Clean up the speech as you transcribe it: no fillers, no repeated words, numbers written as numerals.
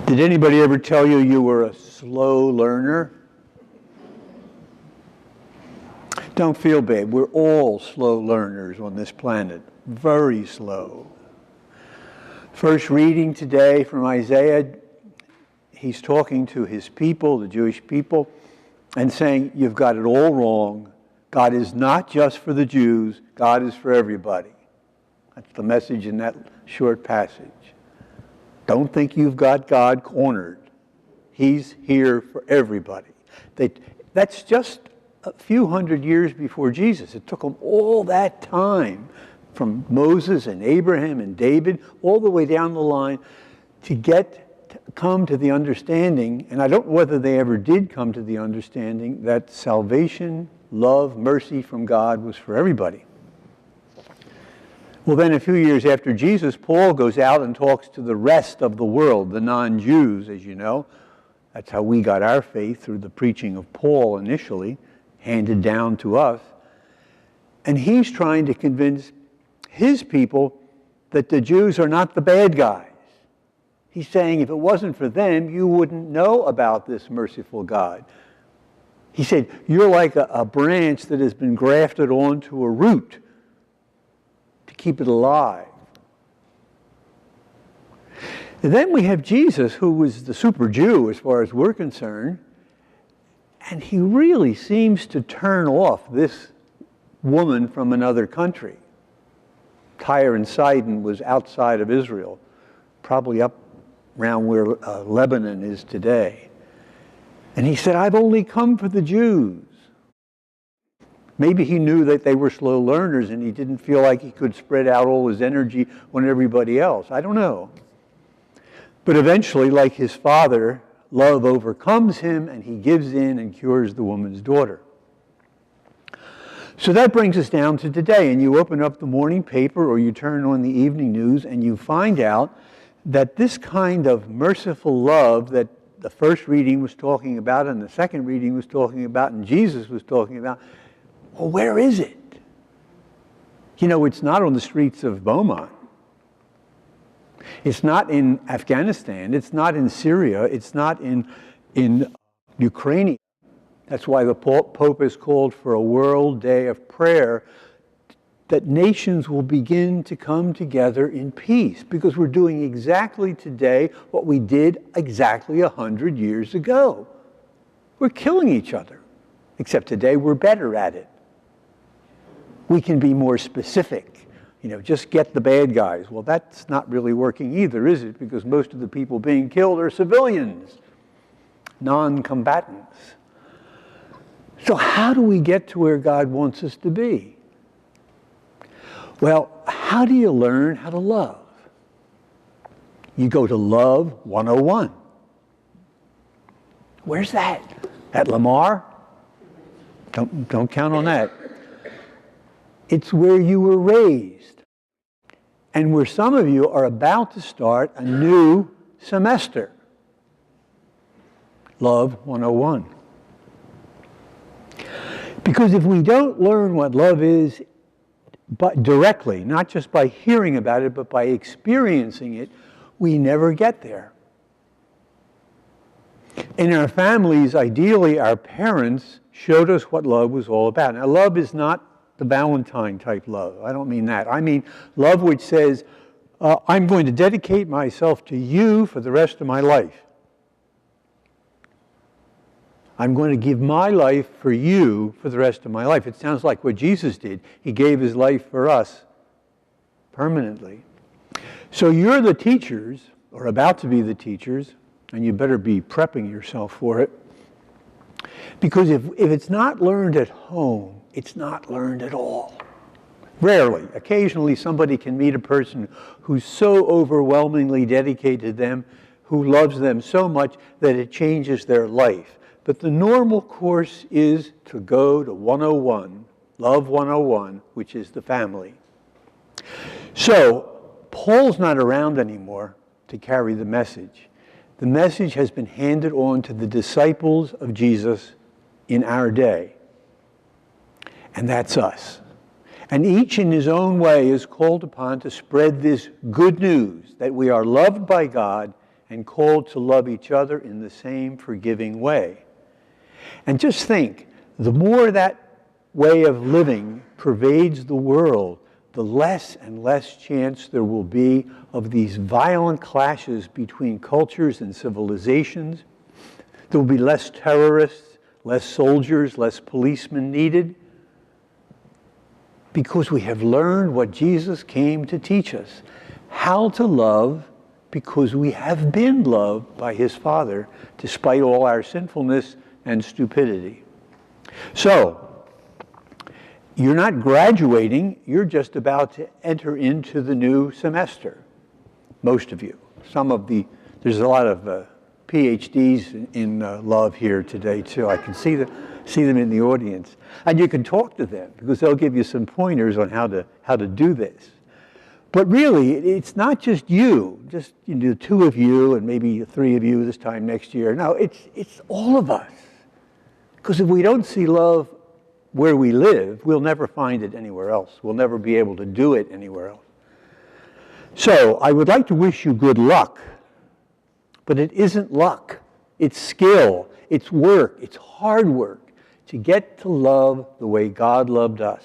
Did anybody ever tell you you were a slow learner? Don't feel bad. We're all slow learners on this planet. Very slow. First reading today from Isaiah, he's talking to his people, the Jewish people, and saying, you've got it all wrong. God is not just for the Jews. God is for everybody. That's the message in that short passage. Don't think you've got God cornered. He's here for everybody. That's just a few hundred years before Jesus. It took them all that time from Moses and Abraham and David all the way down the line to come to the understanding, and I don't know whether they ever did come to the understanding, that salvation, love, mercy from God was for everybody. Well, then a few years after Jesus, Paul goes out and talks to the rest of the world, the non-Jews, as you know. That's how we got our faith, through the preaching of Paul initially, handed down to us. And he's trying to convince his people that the Jews are not the bad guys. He's saying if it wasn't for them, you wouldn't know about this merciful God. He said, you're like a branch that has been grafted onto a root to keep it alive. And then we have Jesus, who was the super Jew as far as we're concerned, and he really seems to turn off this woman from another country. Tyre and Sidon was outside of Israel, probably up around where Lebanon is today. And he said, I've only come for the Jews. Maybe he knew that they were slow learners and he didn't feel like he could spread out all his energy on everybody else. I don't know. But eventually, like his father, love overcomes him and he gives in and cures the woman's daughter. So that brings us down to today. And you open up the morning paper or you turn on the evening news and you find out that this kind of merciful love that the first reading was talking about and the second reading was talking about and Jesus was talking about, well, where is it? You know, it's not on the streets of Beaumont. It's not in Afghanistan. It's not in Syria. It's not in Ukraine. That's why the Pope has called for a world day of prayer, that nations will begin to come together in peace, because we're doing exactly today what we did exactly 100 years ago. We're killing each other, except today we're better at it. We can be more specific. You know, just get the bad guys. Well, that's not really working either, is it? Because most of the people being killed are civilians, non-combatants. So how do we get to where God wants us to be? Well, how do you learn how to love? You go to Love 101. Where's that? At Lamar? Don't count on that. It's where you were raised, and where some of you are about to start a new semester. Love 101. Because if we don't learn what love is but directly, not just by hearing about it, but by experiencing it, we never get there. In our families, ideally, our parents showed us what love was all about. Now, love is not the Valentine type love. I don't mean that. I mean love which says, I'm going to dedicate myself to you for the rest of my life. I'm going to give my life for you for the rest of my life. It sounds like what Jesus did. He gave his life for us permanently. So you're the teachers, or about to be the teachers, and you better be prepping yourself for it. Because if it's not learned at home, it's not learned at all. Rarely. Occasionally somebody can meet a person who's so overwhelmingly dedicated to them, who loves them so much that it changes their life. But the normal course is to go to 101, Love 101, which is the family. So, Paul's not around anymore to carry the message. The message has been handed on to the disciples of Jesus in our day. And that's us. And each in his own way is called upon to spread this good news that we are loved by God and called to love each other in the same forgiving way. And just think, the more that way of living pervades the world, the less and less chance there will be of these violent clashes between cultures and civilizations. There will be less terrorists, less soldiers, less policemen needed, because we have learned what Jesus came to teach us, how to love, because we have been loved by his Father, despite all our sinfulness and stupidity. So, you're not graduating, you're just about to enter into the new semester, most of you. There's a lot of PhDs in love here today too. I can see them in the audience. And you can talk to them because they'll give you some pointers on how to do this. But really, it's not just you, just the two of you and maybe three of you this time next year. No, it's all of us. Because if we don't see love where we live, we'll never find it anywhere else. We'll never be able to do it anywhere else. So I would like to wish you good luck, but it isn't luck. It's skill, it's work, it's hard work to get to love the way God loved us.